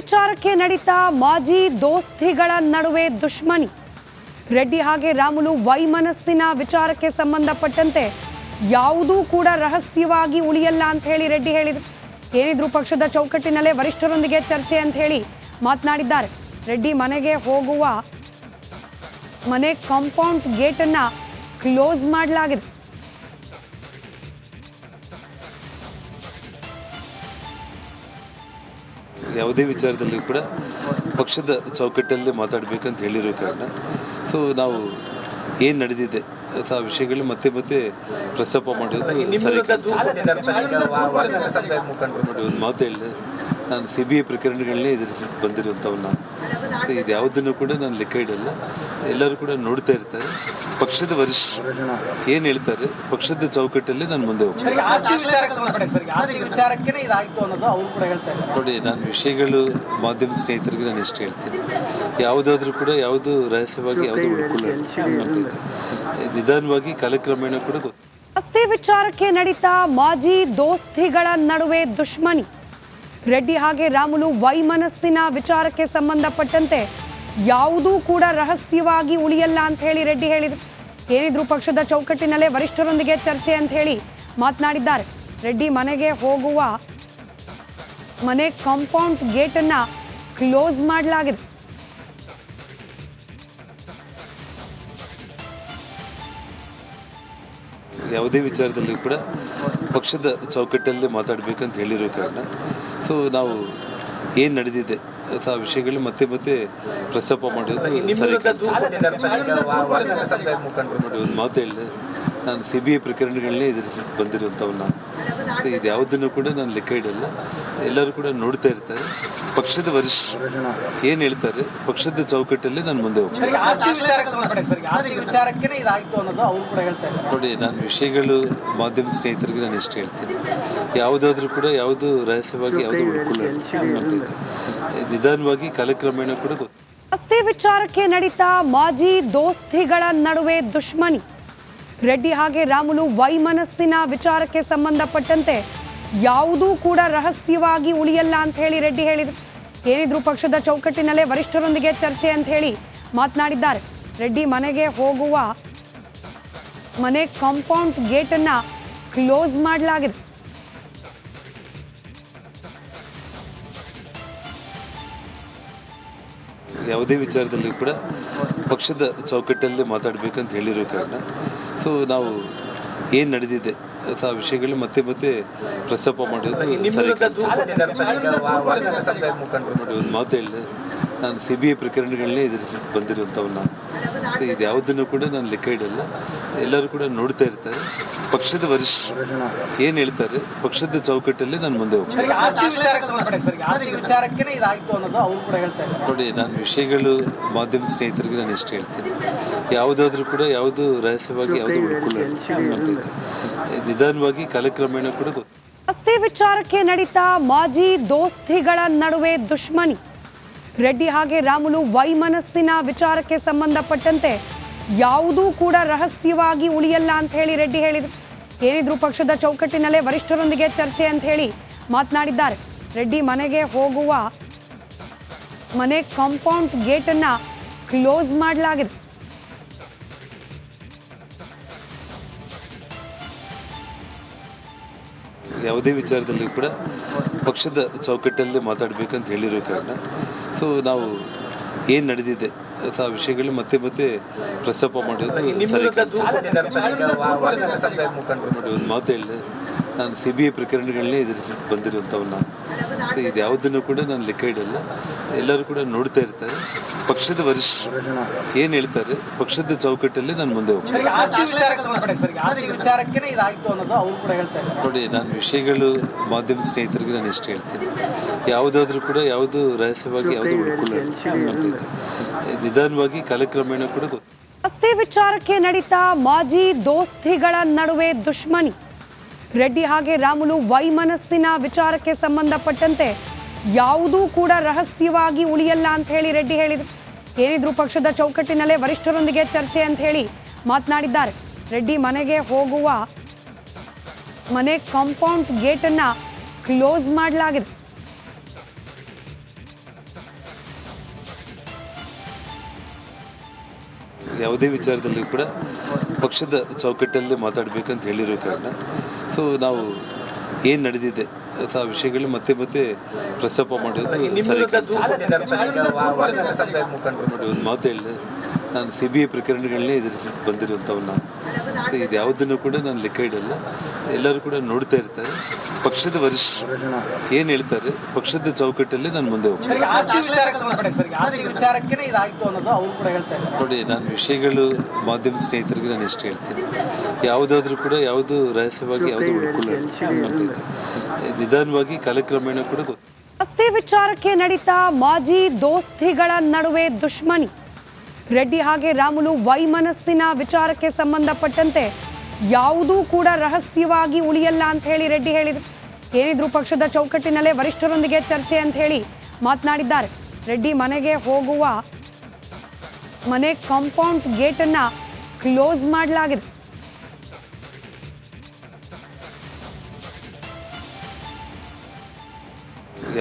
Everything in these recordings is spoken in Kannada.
ವಿಚಾರಕ್ಕೆ ನಡೀತಾ ಮಾಜಿ ದೋಸ್ತಿಗಳ ನಡುವೆ ದುಶ್ಮನಿ. ರೆಡ್ಡಿ ಹಾಗೆ ರಾಮುಲು ವೈಮನಸ್ಸಿನ ವಿಚಾರಕ್ಕೆ ಸಂಬಂಧಪಟ್ಟಂತೆ ಯಾವುದೂ ಕೂಡ ರಹಸ್ಯವಾಗಿ ಉಳಿಯಲ್ಲ ಅಂತ ಹೇಳಿ ರೆಡ್ಡಿ ಹೇಳಿದರು. ಏನಿದ್ರು ಪಕ್ಷದ ಚೌಕಟ್ಟಿನಲ್ಲೇ ವರಿಷ್ಠರೊಂದಿಗೆ ಚರ್ಚೆ ಅಂತ ಹೇಳಿ ಮಾತನಾಡಿದ್ದಾರೆ. ರೆಡ್ಡಿ ಮನೆಗೆ ಹೋಗುವ ಮನೆ ಕಾಂಪೌಂಡ್ ಗೇಟ್ ಅನ್ನ ಕ್ಲೋಸ್ ಮಾಡಲಾಗಿದೆ. ಯಾವುದೇ ವಿಚಾರದಲ್ಲಿ ಕೂಡ ಪಕ್ಷದ ಚೌಕಟ್ಟಲ್ಲಿ ಮಾತಾಡಬೇಕಂತ ಹೇಳಿರೋ ಕಾರಣ ನಾವು ಏನು ನಡೆದಿದೆ ಆ ವಿಷಯಗಳು ಮತ್ತೆ ಮತ್ತೆ ಪ್ರಸ್ತಾಪ ಮಾಡೋದು ಸರಿ. ಒಂದು ಮಾತು ಹೇಳಿದೆ, ನಾನು CBI ಪ್ರಕರಣಗಳನ್ನೇ ಎದುರಿಸಿ ಬಂದಿರುವಂಥವನ್ನ. ಇದು ಯಾವುದನ್ನು ಕೂಡ ನಾನು ಲೆಕ್ಕ ಇಡಲ್ಲ. ಎಲ್ಲರೂ ಕೂಡ ನೋಡ್ತಾ ಇರ್ತಾರೆ. ಪಕ್ಷದ ವರಿಷ್ಠರು ಏನು ಹೇಳ್ತಾರೆ, ಪಕ್ಷದ ಚೌಕಟ್ಟಲ್ಲಿ ನಾನು ಮುಂದೆ ಹೋಗ್ತೀನಿ. ನೋಡಿ, ನಾನು ವಿಷಯಗಳು ಮಾಧ್ಯಮ ಸ್ನೇಹಿತರಿಗೆ ನಾನು ಎಷ್ಟು ಹೇಳ್ತೀನಿ, ಯಾವುದಾದ್ರೂ ಕೂಡ ಯಾವುದು ರಹಸ್ಯವಾಗಿ ಯಾವುದು ಉಳ್ಕೊಳ್ಳೋದು ನಿಧಾನವಾಗಿ ಕಾಲಕ್ರಮೇಣ ಕೂಡ ರಸ್ತೆ ವಿಚಾರಕ್ಕೆ ನಡೀತಾ ಮಾಜಿ ದೋಸ್ತಿಗಳ ನಡುವೆ ದುಶ್ಮನಿ. ರೆಡ್ಡಿ ಹಾಗೆ ರಾಮುಲು ವೈಮನಸ್ಸಿನ ವಿಚಾರಕ್ಕೆ ಸಂಬಂಧಪಟ್ಟಂತೆ ಯಾವುದೂ ಕೂಡ ರಹಸ್ಯವಾಗಿ ಉಳಿಯಲ್ಲ ಅಂತ ಹೇಳಿ ರೆಡ್ಡಿ ಹೇಳಿದರು. ಏನಿದ್ರು ಪಕ್ಷದ ಚೌಕಟ್ಟಿನಲ್ಲೇ ವರಿಷ್ಠರೊಂದಿಗೆ ಚರ್ಚೆ ಅಂತ ಹೇಳಿ ಮಾತನಾಡಿದ್ದಾರೆ. ರೆಡ್ಡಿ ಮನೆಗೆ ಹೋಗುವ ಮನೆ ಕಾಂಪೌಂಡ್ ಗೇಟ್ ಅನ್ನ ಕ್ಲೋಸ್ ಮಾಡಲಾಗಿದೆ. ಯಾವುದೇ ವಿಚಾರದಲ್ಲಿ ಕೂಡ ಪಕ್ಷದ ಚೌಕಟ್ಟಲ್ಲಿ ಮಾತಾಡಬೇಕಂತ ಹೇಳಿರೋ ಕಾರಣ ನಾವು ಏನು ನಡೆದಿದೆ ಆ ವಿಷಯಗಳು ಮತ್ತೆ ಮತ್ತೆ ಪ್ರಸ್ತಾಪ ಮಾಡೋದು ಸರಿ. ಒಂದು ಮಾತು ಹೇಳಿದೆ, ನಾನು CBI ಪ್ರಕರಣಗಳನ್ನೇ ಎದುರಿಸಿ ಬಂದಿರುವಂಥವನ್ನ. ಇದು ಯಾವುದನ್ನು ಕೂಡ ನಾನು ಲೆಕ್ಕ ಇಡಲ್ಲ. ಎಲ್ಲರೂ ಕೂಡ ನೋಡ್ತಾ ಇರ್ತಾರೆ. ಪಕ್ಷದ ವರಿಷ್ಠರು ಏನು ಹೇಳ್ತಾರೆ, ಪಕ್ಷದ ಚೌಕಟ್ಟಲ್ಲಿ ನಾನು ಮುಂದೆ ಹೋಗ್ತೀನಿ. ನೋಡಿ, ನಾನು ವಿಷಯಗಳು ಮಾಧ್ಯಮ ಸ್ನೇಹಿತರಿಗೆ ನಾನು ಎಷ್ಟು ಹೇಳ್ತೀನಿ, ಯಾವುದಾದ್ರೂ ಕೂಡ ಯಾವುದು ರಹಸ್ಯವಾಗಿ ಯಾವುದು ಉಳ್ಕೊಳ್ಳೋದು ನಿಧಾನವಾಗಿ ಕಾಲಕ್ರಮೇಣ ಕೂಡ ರಸ್ತೆ ವಿಚಾರಕ್ಕೆ ನಡೀತಾ ಮಾಜಿ ದೋಸ್ತಿಗಳ ನಡುವೆ ದುಶ್ಮನಿ. ರೆಡ್ಡಿ ಹಾಗೆ ರಾಮುಲು ವೈಮನಸ್ಸಿನ ವಿಚಾರಕ್ಕೆ ಸಂಬಂಧಪಟ್ಟಂತೆ ಯಾವುದೂ ಕೂಡ ರಹಸ್ಯವಾಗಿ ಉಳಿಯಲ್ಲ ಅಂತ ಹೇಳಿ ರೆಡ್ಡಿ ಹೇಳಿದರು. ಏನಿದ್ರು ಪಕ್ಷದ ಚೌಕಟ್ಟಿನಲ್ಲೇ ವರಿಷ್ಠರೊಂದಿಗೆ ಚರ್ಚೆ ಅಂತ ಹೇಳಿ ಮಾತನಾಡಿದ್ದಾರೆ. ರೆಡ್ಡಿ ಮನೆಗೆ ಹೋಗುವ ಮನೆ ಕಾಂಪೌಂಡ್ ಗೇಟ್ ಅನ್ನ ಕ್ಲೋಸ್ ಮಾಡಲಾಗಿದೆ. ಯಾವುದೇ ವಿಚಾರದಲ್ಲಿ ಕೂಡ ಪಕ್ಷದ ಚೌಕಟ್ಟಲ್ಲಿ ಮಾತಾಡಬೇಕಂತ ಹೇಳಿರೋ ಕಾರಣ ನಾವು ಏನು ನಡೆದಿದೆ ಆ ವಿಷಯಗಳು ಮತ್ತೆ ಮತ್ತೆ ಪ್ರಸ್ತಾಪ ಮಾಡೋದು ಸರಿ. ಒಂದು ಮಾತು ಹೇಳಿದೆ, ನಾನು CBI ಪ್ರಕರಣಗಳನ್ನೇ ಎದುರಿಸಿ ಬಂದಿರುವಂಥವನ್ನ. ಇದು ಯಾವುದನ್ನು ಕೂಡ ನಾನು ಲೆಕ್ಕ ಇಡಲ್ಲ. ಎಲ್ಲರೂ ಕೂಡ ನೋಡ್ತಾ ಇರ್ತಾರೆ. ಪಕ್ಷದ ವರಿಷ್ಠರು ಏನು ಹೇಳ್ತಾರೆ, ಪಕ್ಷದ ಚೌಕಟ್ಟಲ್ಲಿ ನಾನು ಮುಂದೆ ಹೋಗ್ತೀನಿ. ನೋಡಿ, ನಾನು ವಿಷಯಗಳು ಮಾಧ್ಯಮ ಸ್ನೇಹಿತರಿಗೆ ನಾನು ಎಷ್ಟು ಹೇಳ್ತೀನಿ, ಯಾವುದಾದ್ರೂ ಕೂಡ ಯಾವುದು ರಹಸ್ಯವಾಗಿ ಯಾವುದು ಉಳ್ಕೊಳ್ಳೋದು ನಿಧಾನವಾಗಿ ಕಾಲಕ್ರಮೇಣ ಕೂಡ ರಸ್ತೆ ವಿಚಾರಕ್ಕೆ ನಡೀತಾ ಮಾಜಿ ದೋಸ್ತಿಗಳ ನಡುವೆ ದುಶ್ಮನಿ. ರೆಡ್ಡಿ ಹಾಗೆ ರಾಮುಲು ವೈಮನಸ್ಸಿನ ವಿಚಾರಕ್ಕೆ ಸಂಬಂಧಪಟ್ಟಂತೆ ಯಾವುದೂ ಕೂಡ ರಹಸ್ಯವಾಗಿ ಉಳಿಯಲ್ಲ ಅಂತ ಹೇಳಿ ರೆಡ್ಡಿ ಹೇಳಿದರು. ಏನಿದ್ರು ಪಕ್ಷದ ಚೌಕಟ್ಟಿನಲ್ಲೇ ವರಿಷ್ಠರೊಂದಿಗೆ ಚರ್ಚೆ ಅಂತ ಹೇಳಿ ಮಾತನಾಡಿದ್ದಾರೆ. ರೆಡ್ಡಿ ಮನೆಗೆ ಹೋಗುವ ಮನೆ ಕಾಂಪೌಂಡ್ ಗೇಟ್ ಅನ್ನ ಕ್ಲೋಸ್ ಮಾಡಲಾಗಿದೆ. ಯಾವುದೇ ವಿಚಾರದಲ್ಲಿ ಕೂಡ ಪಕ್ಷದ ಚೌಕಟ್ಟಲ್ಲಿ ಮಾತಾಡಬೇಕಂತ ಹೇಳಿರೋ ಕಾರಣ ನಾವು ಏನು ನಡೆದಿದೆ ಆ ವಿಷಯಗಳು ಮತ್ತೆ ಮತ್ತೆ ಪ್ರಸ್ತಾಪ ಮಾಡೋದು ಸರಿ. ಒಂದು ಮಾತು ಹೇಳಿದೆ, ನಾನು CBI ಪ್ರಕರಣಗಳನ್ನೇ ಎದುರಿಸಿ ಬಂದಿರುವಂಥವನ್ನ. ಇದು ಯಾವುದನ್ನು ಕೂಡ ನಾನು ಲೆಕ್ಕ ಇಡಲ್ಲ. ಎಲ್ಲರೂ ಕೂಡ ನೋಡ್ತಾ ಇರ್ತಾರೆ. ಪಕ್ಷದ ವರಿಷ್ಠರು ಏನು ಹೇಳ್ತಾರೆ, ಪಕ್ಷದ ಚೌಕಟ್ಟಲ್ಲಿ ನಾನು ಮುಂದೆ ಹೋಗ್ತೀನಿ. ನೋಡಿ, ನಾನು ವಿಷಯಗಳು ಮಾಧ್ಯಮ ಸ್ನೇಹಿತರಿಗೆ ನಾನು ಎಷ್ಟು ಹೇಳ್ತೀನಿ, ಯಾವುದಾದ್ರೂ ಕೂಡ ಯಾವುದು ರಹಸ್ಯವಾಗಿ ಯಾವುದು ಉಳ್ಕೊಳ್ಳೋದು ನಿಧಾನವಾಗಿ ಕಾಲಕ್ರಮೇಣ ಕೂಡ ರಸ್ತೆ ವಿಚಾರಕ್ಕೆ ನಡೀತಾ ಮಾಜಿ ದೋಸ್ತಿಗಳ ನಡುವೆ ದುಶ್ಮನಿ. ರೆಡ್ಡಿ ಹಾಗೆ ರಾಮುಲು ವೈಮನಸ್ಸಿನ ವಿಚಾರಕ್ಕೆ ಸಂಬಂಧಪಟ್ಟಂತೆ ಯಾವುದೂ ಕೂಡ ರಹಸ್ಯವಾಗಿ ಉಳಿಯಲ್ಲ ಅಂತ ಹೇಳಿ ರೆಡ್ಡಿ ಹೇಳಿದರು. ಏನಿದ್ರು ಪಕ್ಷದ ಚೌಕಟ್ಟಿನಲ್ಲೇ ವರಿಷ್ಠರೊಂದಿಗೆ ಚರ್ಚೆ ಅಂತ ಹೇಳಿ ಮಾತನಾಡಿದ್ದಾರೆ. ರೆಡ್ಡಿ ಮನೆಗೆ ಹೋಗುವ ಮನೆ ಕಾಂಪೌಂಡ್ ಗೇಟ್ ಅನ್ನ ಕ್ಲೋಸ್ ಮಾಡಲಾಗಿದೆ. ಯಾವುದೇ ವಿಚಾರದಲ್ಲಿ ಕೂಡ ಪಕ್ಷದ ಚೌಕಟ್ಟಲ್ಲೇ ಮಾತಾಡಬೇಕಂತ ಹೇಳಿರೋ ಕಾರಣ ಸೊ ನಾವು ಏನು ನಡೆದಿದೆ ಆ ವಿಷಯಗಳು ಮತ್ತೆ ಮತ್ತೆ ಪ್ರಸ್ತಾಪ ಮಾಡೋದು ಸರಿ. ನೋಡಿ, ಒಂದು ಮಾತು ಹೇಳಿದೆ, ನಾನು CBI ಪ್ರಕರಣಗಳನ್ನೇ ಎದುರಿಸಿ ಬಂದಿರುವಂಥವ್ನ. ಇದು ಯಾವುದನ್ನು ಕೂಡ ನಾನು ಲೆಕ್ಕ ಇಡಲ್ಲ. ಎಲ್ಲರೂ ಕೂಡ ನೋಡ್ತಾ ಇರ್ತಾರೆ. ಪಕ್ಷದ ವರಿಷ್ಠರು ಏನು ಹೇಳ್ತಾರೆ, ಪಕ್ಷದ ಚೌಕಟ್ಟಲ್ಲಿ ನಾನು ಮುಂದೆ ಹೋಗ್ತೀನಿ. ನೋಡಿ, ನಾನು ವಿಷಯಗಳು ಮಾಧ್ಯಮ ಸ್ನೇಹಿತರಿಗೆ ನಾನು ಎಷ್ಟು ಹೇಳ್ತೀನಿ, ಯಾವುದಾದ್ರೂ ಕೂಡ ಯಾವುದು ರಹಸ್ಯವಾಗಿ ಯಾವುದು ಉಳ್ಕೊಳ್ಳೋದು ನಿಧಾನವಾಗಿ ಕಾಲಕ್ರಮೇಣ ಕೂಡ ಆಸ್ತಿ ವಿಚಾರಕ್ಕೆ ನಡೀತಾ ಮಾಜಿ ದೋಸ್ತಿಗಳ ನಡುವೆ ದುಶ್ಮನಿ. ರೆಡ್ಡಿ ಹಾಗೆ ರಾಮುಲು ವೈಮನಸ್ಸಿನ ವಿಚಾರಕ್ಕೆ ಸಂಬಂಧಪಟ್ಟಂತೆ ಯಾವುದೂ ಕೂಡ ರಹಸ್ಯವಾಗಿ ಉಳಿಯಲ್ಲ ಅಂತ ಹೇಳಿ ರೆಡ್ಡಿ ಹೇಳಿದರು. ಏನಿದ್ರು ಪಕ್ಷದ ಚೌಕಟ್ಟಿನಲ್ಲೇ ವರಿಷ್ಠರೊಂದಿಗೆ ಚರ್ಚೆ ಅಂತ ಹೇಳಿ ಮಾತನಾಡಿದ್ದಾರೆ. ರೆಡ್ಡಿ ಮನೆಗೆ ಹೋಗುವ ಮನೆ ಕಾಂಪೌಂಡ್ ಗೇಟ್ ಅನ್ನ ಕ್ಲೋಸ್ ಮಾಡಲಾಗಿದೆ.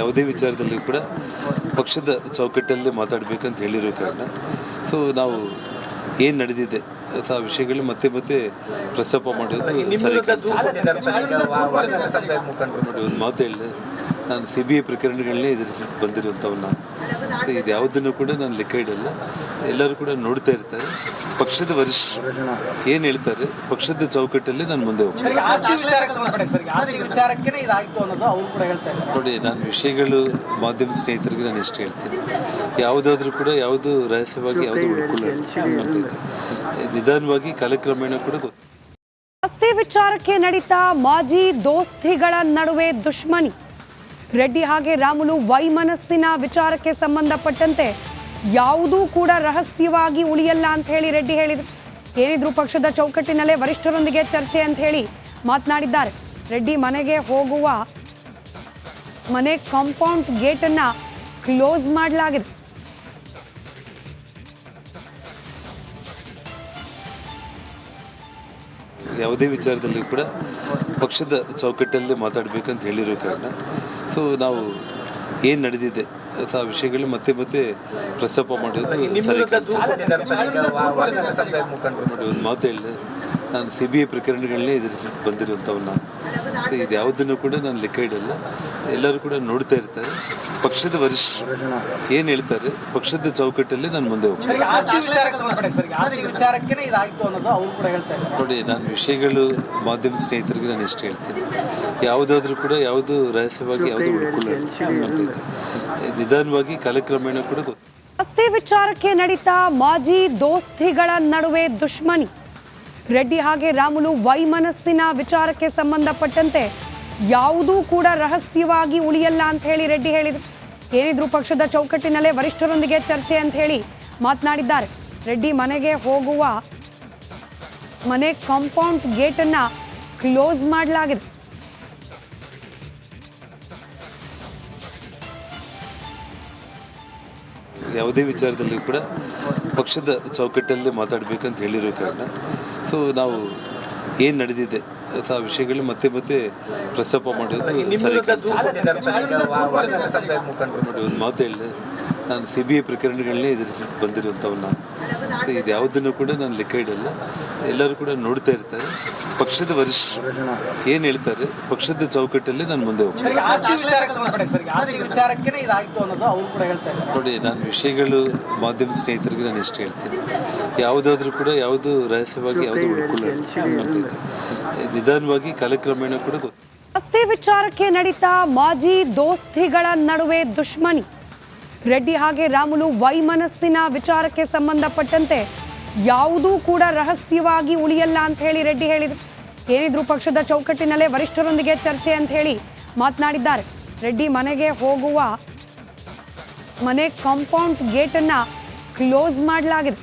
ಯಾವುದೇ ವಿಚಾರದಲ್ಲಿ ಕೂಡ ಪಕ್ಷದ ಚೌಕಟ್ಟಲ್ಲೇ ಮಾತಾಡಬೇಕಂತ ಹೇಳಿರೋ ಕಾರಣ ಸೊ ನಾವು ಏನು ನಡೆದಿದೆ ಆ ವಿಷಯಗಳು ಮತ್ತೆ ಮತ್ತೆ ಪ್ರಸ್ತಾಪ ಮಾಡೋದು ಸರಿ. ನೋಡಿ, ಒಂದು ಮಾತು ಹೇಳಿದೆ, ನಾನು CBI ಪ್ರಕರಣಗಳನ್ನೇ ಎದುರಿಸಿ ಬಂದಿರುವಂಥವ್ನ. ಇದು ಯಾವುದನ್ನು ಕೂಡ ನಾನು ಲೆಕ್ಕ ಇಡಲ್ಲ. ಎಲ್ಲರೂ ಕೂಡ ನೋಡ್ತಾ ಇರ್ತಾರೆ. ಪಕ್ಷದ ವರಿಷ್ಠರು ಏನು ಹೇಳ್ತಾರೆ, ಪಕ್ಷದ ಚೌಕಟ್ಟಲ್ಲಿ ನಾನು ಮುಂದೆ ಹೋಗ್ತೀನಿ. ನೋಡಿ, ನಾನು ವಿಷಯಗಳು ಮಾಧ್ಯಮ ಸ್ನೇಹಿತರಿಗೆ ನಾನು ಎಷ್ಟು ಹೇಳ್ತೀನಿ, ಯಾವುದಾದ್ರೂ ಕೂಡ ಯಾವುದು ರಹಸ್ಯವಾಗಿ ಯಾವುದು ಉಳ್ಕೊಳ್ಳೋದು ನಿಧಾನವಾಗಿ ಕಾಲಕ್ರಮೇಣ ಕೂಡ ಆಸ್ತಿ ವಿಚಾರಕ್ಕೆ ನಡೀತಾ ಮಾಜಿ ದೋಸ್ತಿಗಳ ನಡುವೆ ದುಶ್ಮನಿ. ರೆಡ್ಡಿ ಹಾಗೆ ರಾಮುಲು ವೈಮನಸ್ಸಿನ ವಿಚಾರಕ್ಕೆ ಸಂಬಂಧಪಟ್ಟಂತೆ ಯಾವುದೂ ಕೂಡ ರಹಸ್ಯವಾಗಿ ಉಳಿಯಲ್ಲ ಅಂತ ಹೇಳಿ ರೆಡ್ಡಿ ಹೇಳಿದರು. ಏನಿದ್ರು ಪಕ್ಷದ ಚೌಕಟ್ಟಿನಲ್ಲೇ ವರಿಷ್ಠರೊಂದಿಗೆ ಚರ್ಚೆ ಅಂತ ಹೇಳಿ ಮಾತನಾಡಿದ್ದಾರೆ. ರೆಡ್ಡಿ ಮನೆಗೆ ಹೋಗುವ ಮನೆ ಕಾಂಪೌಂಡ್ ಗೇಟ್ ಅನ್ನ ಕ್ಲೋಸ್ ಮಾಡಲಾಗಿದೆ. ಯಾವುದೇ ವಿಚಾರದಲ್ಲಿ ಕೂಡ ಪಕ್ಷದ ಚೌಕಟ್ಟಲ್ಲೇ ಮಾತಾಡಬೇಕಂತ ಹೇಳಿರೋ ಕಾರಣ ಸೊ ನಾವು ಏನು ನಡೆದಿದೆ ಆ ವಿಷಯಗಳು ಮತ್ತೆ ಮತ್ತೆ ಪ್ರಸ್ತಾಪ ಮಾಡೋದು ಸರಿ. ನೋಡಿ, ಒಂದು ಮಾತು ಹೇಳಿದೆ, ನಾನು CBI ಪ್ರಕರಣಗಳನ್ನೇ ಎದುರಿಸಿ ಬಂದಿರುವಂಥವ್ನ. ಇದು ಯಾವುದನ್ನು ಕೂಡ ನಾನು ಲೆಕ್ಕ ಇಡಲ್ಲ. ಎಲ್ಲರೂ ಕೂಡ ನೋಡ್ತಾ ಇರ್ತಾರೆ. ಪಕ್ಷದ ವರಿಷ್ಠರು ಏನು ಹೇಳ್ತಾರೆ, ಪಕ್ಷದ ಚೌಕಟ್ಟಲ್ಲಿ ನಾನು ಮುಂದೆ ಹೋಗ್ತೀನಿ. ನೋಡಿ, ನಾನು ವಿಷಯಗಳು ಮಾಧ್ಯಮ ಸ್ನೇಹಿತರಿಗೆ ನಾನು ಎಷ್ಟು ಹೇಳ್ತೀನಿ, ಯಾವುದಾದ್ರೂ ಕೂಡ ಯಾವುದು ರಹಸ್ಯವಾಗಿ ಯಾವುದು ಉಳ್ಕೊಳ್ಳೋದು ನಿಧಾನವಾಗಿ ಕಾಲಕ್ರಮೇಣ ಕೂಡ ಆಸ್ತಿ ವಿಚಾರಕ್ಕೆ ನಡೀತಾ ಮಾಜಿ ದೋಸ್ತಿಗಳ ನಡುವೆ ದುಶ್ಮನಿ. ರೆಡ್ಡಿ ಹಾಗೆ ರಾಮುಲು ವೈಮನಸ್ಸಿನ ವಿಚಾರಕ್ಕೆ ಸಂಬಂಧಪಟ್ಟಂತೆ ಯಾವುದೂ ಕೂಡ ರಹಸ್ಯವಾಗಿ ಉಳಿಯಲ್ಲ ಅಂತ ಹೇಳಿ ರೆಡ್ಡಿ ಹೇಳಿದರು. ಏನಿದ್ರು ಪಕ್ಷದ ಚೌಕಟ್ಟಿನಲ್ಲೇ ವರಿಷ್ಠರೊಂದಿಗೆ ಚರ್ಚೆ ಅಂತ ಹೇಳಿ ಮಾತನಾಡಿದ್ದಾರೆ. ರೆಡ್ಡಿ ಮನೆಗೆ ಹೋಗುವ ಮನೆ ಕಾಂಪೌಂಡ್ ಗೇಟ್ ಅನ್ನ ಕ್ಲೋಸ್ ಮಾಡಲಾಗಿದೆ. ಯಾವುದೇ ವಿಚಾರದಲ್ಲಿ ಕೂಡ ಪಕ್ಷದ ಚೌಕಟ್ಟಲ್ಲೇ ಮಾತಾಡಬೇಕಂತ ಹೇಳಿರೋ ಕಾರಣ ಸೊ ನಾವು ಏನು ನಡೆದಿದೆ ಆ ವಿಷಯಗಳು ಮತ್ತೆ ಮತ್ತೆ ಪ್ರಸ್ತಾಪ ಮಾಡೋದು ಸರಿ. ನೋಡಿ, ಒಂದು ಮಾತು ಹೇಳಿದೆ, ನಾನು CBI ಪ್ರಕರಣಗಳನ್ನೇ ಎದುರಿಸಿ ಬಂದಿರುವಂಥವ್ನ. ಇದು ಯಾವುದನ್ನು ಕೂಡ ನಾನು ಲೆಕ್ಕ ಇಡಲ್ಲ. ಎಲ್ಲರೂ ಕೂಡ ನೋಡ್ತಾ ಇರ್ತಾರೆ. ಪಕ್ಷದ ವರಿಷ್ಠರು ಏನು ಹೇಳ್ತಾರೆ, ಪಕ್ಷದ ಚೌಕಟ್ಟಲ್ಲಿ ನಾನು ಮುಂದೆ ಹೋಗ್ತೀನಿ. ನೋಡಿ, ನಾನು ವಿಷಯಗಳು ಮಾಧ್ಯಮ ಸ್ನೇಹಿತರಿಗೆ ನಾನು ಎಷ್ಟು ಹೇಳ್ತೀನಿ, ಯಾವುದಾದ್ರೂ ಕೂಡ ಯಾವುದು ರಹಸ್ಯವಾಗಿ ಯಾವುದು ಉಳ್ಕೊಳ್ಳೋದು ನಿಧಾನವಾಗಿ ಕಾಲಕ್ರಮೇಣ ಕೂಡ ಆಸ್ತಿ ವಿಚಾರಕ್ಕೆ ನಡೀತಾ ಮಾಜಿ ದೋಸ್ತಿಗಳ ನಡುವೆ ದುಶ್ಮನಿ. ರೆಡ್ಡಿ ಹಾಗೆ ರಾಮುಲು ವೈಮನಸ್ಸಿನ ವಿಚಾರಕ್ಕೆ ಸಂಬಂಧಪಟ್ಟಂತೆ ಯಾವುದೂ ಕೂಡ ರಹಸ್ಯವಾಗಿ ಉಳಿಯಲ್ಲ ಅಂತ ಹೇಳಿ ರೆಡ್ಡಿ ಹೇಳಿದರು. ಏನಿದ್ರು ಪಕ್ಷದ ಚೌಕಟ್ಟಿನಲ್ಲೇ ವರಿಷ್ಠರೊಂದಿಗೆ ಚರ್ಚೆ ಅಂತ ಹೇಳಿ ಮಾತನಾಡಿದ್ದಾರೆ. ರೆಡ್ಡಿ ಮನೆಗೆ ಹೋಗುವ ಮನೆ ಕಾಂಪೌಂಡ್ ಗೇಟ್ ಅನ್ನ ಕ್ಲೋಸ್ ಮಾಡಲಾಗಿದೆ.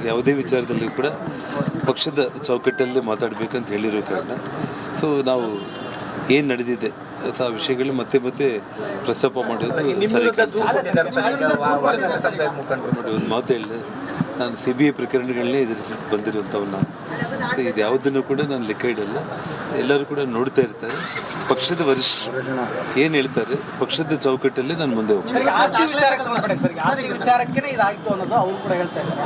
ಯಾವುದೇ ವಿಚಾರದಲ್ಲಿ ಕೂಡ ಪಕ್ಷದ ಚೌಕಟ್ಟಲ್ಲೇ ಮಾತಾಡಬೇಕಂತ ಹೇಳಿರೋ ಕಾರಣ ಸೊ ನಾವು ಏನು ನಡೆದಿದೆ ಆ ವಿಷಯಗಳು ಮತ್ತೆ ಮತ್ತೆ ಪ್ರಸ್ತಾಪ ಮಾಡೋದು ಸರಿ. ನೋಡಿ, ಒಂದು ಮಾತು ಹೇಳಿದೆ, ನಾನು CBI ಪ್ರಕರಣಗಳನ್ನೇ ಎದುರಿಸಿ ಬಂದಿರುವಂಥವ್ನ. ಇದು ಯಾವುದನ್ನು ಕೂಡ ನಾನು ಲೆಕ್ಕ ಇಡಲ್ಲ. ಎಲ್ಲರೂ ಕೂಡ ನೋಡ್ತಾ ಇರ್ತಾರೆ. ಪಕ್ಷದ ವರಿಷ್ಠರು ಏನು ಹೇಳ್ತಾರೆ ಪಕ್ಷದ ಚೌಕಟ್ಟಲ್ಲಿ ನಾನು ಮುಂದೆ ಹೋಗ್ತೀನಿ. ಆಸ್ತಿ ವಿಚಾರಕ್ಕೆ ಸಂಬಂಧಪಟ್ಟ ಸರ್, ಆಸ್ತಿ ವಿಚಾರಕ್ಕೆ ಇದಾಗಿತ್ತು ಅನ್ನೋದು ಅವ್ರು ಕೂಡ ಹೇಳ್ತಾ ಇದ್ದಾರೆ.